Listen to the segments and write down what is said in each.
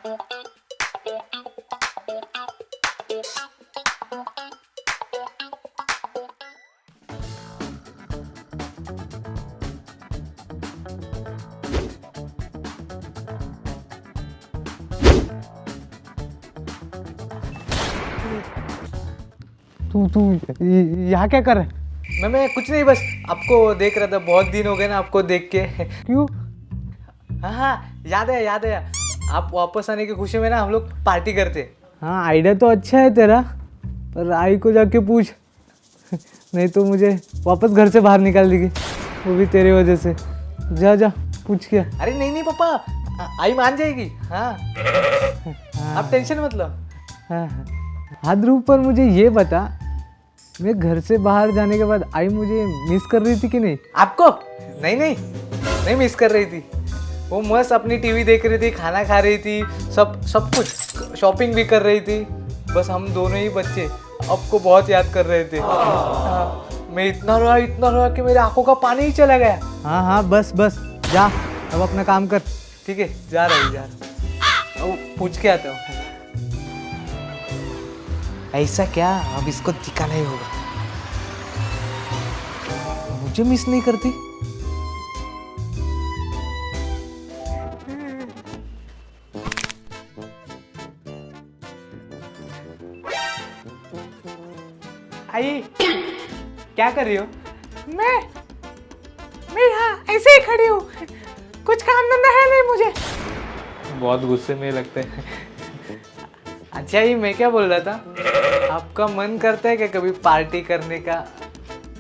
तू यहाँ क्या कर रहा है? मैं कुछ नहीं, बस आपको देख रहा था, बहुत दिन हो गए ना आपको देख के। क्यों? हाँ याद है आप वापस आने की खुशी में ना हम लोग पार्टी करते। हाँ, आइडिया तो अच्छा है तेरा, पर आई को जाके पूछ, नहीं तो मुझे वापस घर से बाहर निकाल देगी, वो भी तेरे वजह से। जा जा पूछ क्या। अरे नहीं पापा, आई मान जाएगी। हाँ आप टेंशन मत लो। हाँ हाँ हाँ ध्रुव, पर मुझे ये बता, मैं घर से बाहर जाने के बाद आई मुझे मिस कर रही थी कि नहीं? आपको नहीं मिस कर रही थी। वो मस्त अपनी टीवी देख रही थी, खाना खा रही थी, सब कुछ, शॉपिंग भी कर रही थी। बस हम दोनों ही बच्चे आपको बहुत याद कर रहे थे। हाँ, मैं इतना रोया कि मेरी आंखों का पानी ही चला गया। हाँ हाँ बस जा, अब अपना काम कर। ठीक है, जा रहा हूँ, पूछ के आता हूँ। ऐसा क्या, अब इसको दिखाना ही होगा। मुझे मिस नहीं करती। आई क्या कर रही हो? मैं यहाँ ऐसे ही खड़ी हूँ, कुछ काम धंधा है नहीं मुझे। बहुत गुस्से में लगते हैं। अच्छा ये मैं क्या बोल रहा था, आपका मन करता है क्या कभी पार्टी करने का?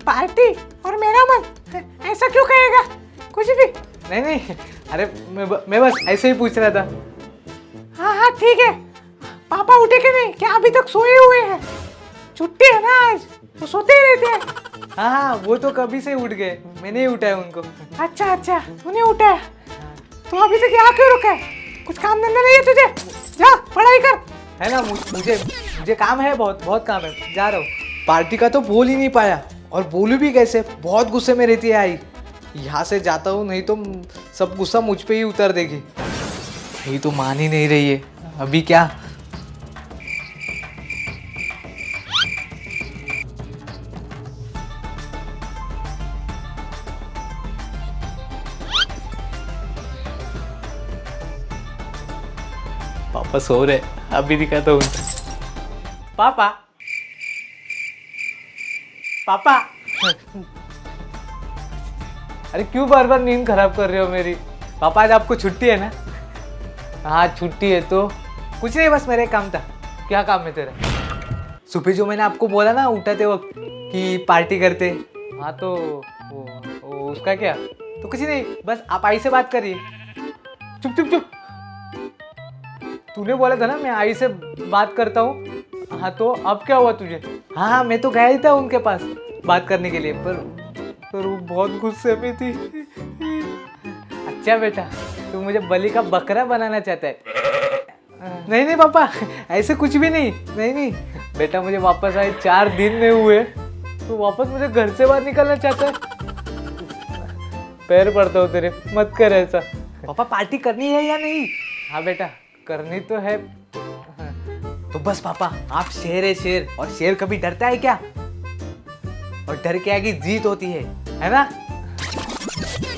पार्टी और मेरा मन, ऐसा क्यों कहेगा? कुछ भी नहीं, अरे मैं बस ऐसे ही पूछ रहा था। हाँ ठीक है। पापा उठे के नहीं क्या? अभी तक सोए हुए हैं, छुट्टी है ना आज, तो सोते ही रहते हैं। हाँ वो तो कभी से उठ गए, मैंने ही उठाया उनको। अच्छा तूने उठाया, तो अभी तक यहाँ क्यों रुका है? कुछ काम धंधा नहीं है तुझे? जा पढ़ाई कर। है ना, मुझे काम है, बहुत काम है, जा रहा हूँ। पार्टी का तो बोल ही नहीं पाया, और बोलूँ भी कैसे, बहुत गुस्से में रहती है आई। यहाँ से जाता हूँ, नहीं तो सब गुस्सा मुझ पे ही उतर देगी। ये तो मान ही नहीं रही है, अभी क्या। पापा सो रहे, अभी दिखाता हूँ उनको। पापा अरे क्यों बार बार नींद खराब कर रहे हो मेरी? पापा आज आपको छुट्टी है ना? हाँ छुट्टी है, तो कुछ नहीं, बस मेरा एक काम था। क्या काम है तेरा? सुबह जो मैंने आपको बोला ना उठाते वक्त कि पार्टी करते, हाँ तो वो उसका क्या? तो कुछ नहीं, बस आप आई से बात करिए। चुप। तूने बोला था ना मैं आई से बात करता हूँ। हाँ तो अब क्या हुआ तुझे? हाँ मैं तो गया ही था उनके पास बात करने के लिए, पर वो बहुत गुस्से में थी। अच्छा बेटा, तू मुझे बलि का बकरा बनाना चाहता है? नहीं पापा, ऐसे कुछ भी नहीं बेटा, मुझे वापस आए 4 दिन नहीं हुए, तो वापस मुझे घर से बाहर निकलना चाहता है? पैर पड़ता हूँ तेरे, मत कर ऐसा। पापा पार्टी करनी है या नहीं? हाँ बेटा करनी तो है। तो बस पापा, आप शेर है शेर, और शेर कभी डरता है क्या? और डर के आगे जीत होती है ना?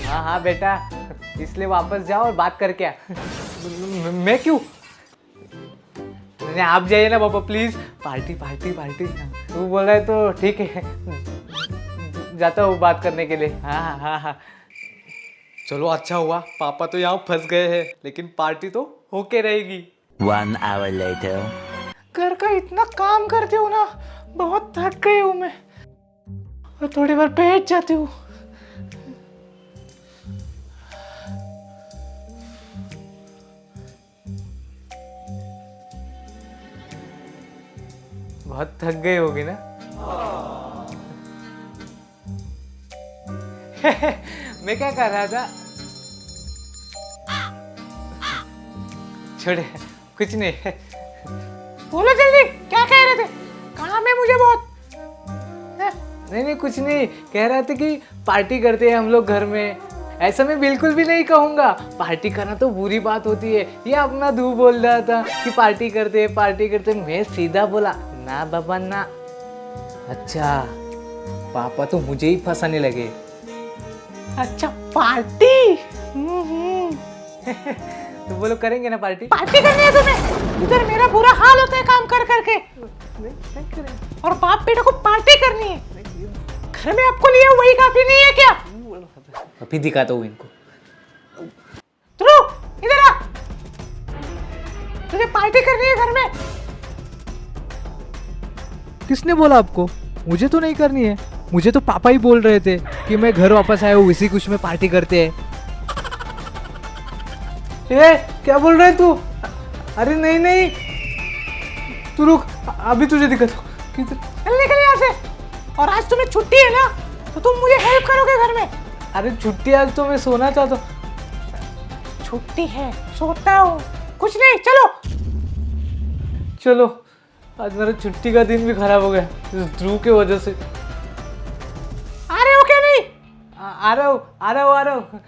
हाँ बेटा, इसलिए वापस जाओ और बात करके आ। मैं क्यों? नहीं आप जाइए ना पापा प्लीज। पार्टी तू बोल रहा है तो ठीक है, जाता हूँ बात करने के लिए। हाँ चलो अच्छा हुआ, पापा तो यहाँ फंस गए हैं, लेकिन पार्टी तो होके रहेगी। 1 hour later. घर का इतना काम करती हूँ ना, बहुत थक गई हूँ मैं, और थोड़ी बार बैठ जाती हूँ। बहुत थक गई होगी ना? मैं क्या कर रहा था? छोड़े, कुछ नहीं। बोलो जल्दी, क्या कह रहे थे? काम है मुझे बहुत। नहीं कुछ नहीं, कह रहा था कि पार्टी करते हैं हम लोग घर में, ऐसा मैं बिल्कुल भी नहीं कहूँगा। पार्टी करना तो बुरी बात होती है। ये अपना धू बोल रहा था कि पार्टी करते। मैं सीधा बोला ना बाबा ना। अच्छा पापा तो मुझे ही फंसाने लगे। अच्छा पार्टी। तो बोलो करेंगे ना पार्टी? पार्टी करनी है तुम्हें? इधर मेरा बुरा हाल होता है काम कर करके, और बाप बेटा को पार्टी करनी है। घर में आपको लिए वही काफी नहीं है क्या? अभी दिखाता हूँ इनको। ध्रुव इधर आ, तुझे पार्टी करनी है घर में। किसने बोला आपको? मुझे तो नहीं करनी है। मुझे तो पापा ही बोल रहे थे कि मैं घर वापस आया हूँ, इसी कुछ में पार्टी करते हैं। ए क्या बोल रहा है तू? अरे नहीं तू रुक, अभी तुझे दिखाता हूँ। किधर? चल निकल यहाँ से। और आज तुम्हें छुट्टी है ना, तो तुम मुझे हेल्प करोगे घर में। अरे छुट्टी, आज तो मैं सोना चाहता हूँ। छुट्टी है, सोता हूँ, कुछ नहीं। चलो चलो, आज मेरा छुट्टी का दिन भी खराब हो गया इस ध्रुव के वजह से। आ रहे हो क्या? नहीं आ रहा हूँ।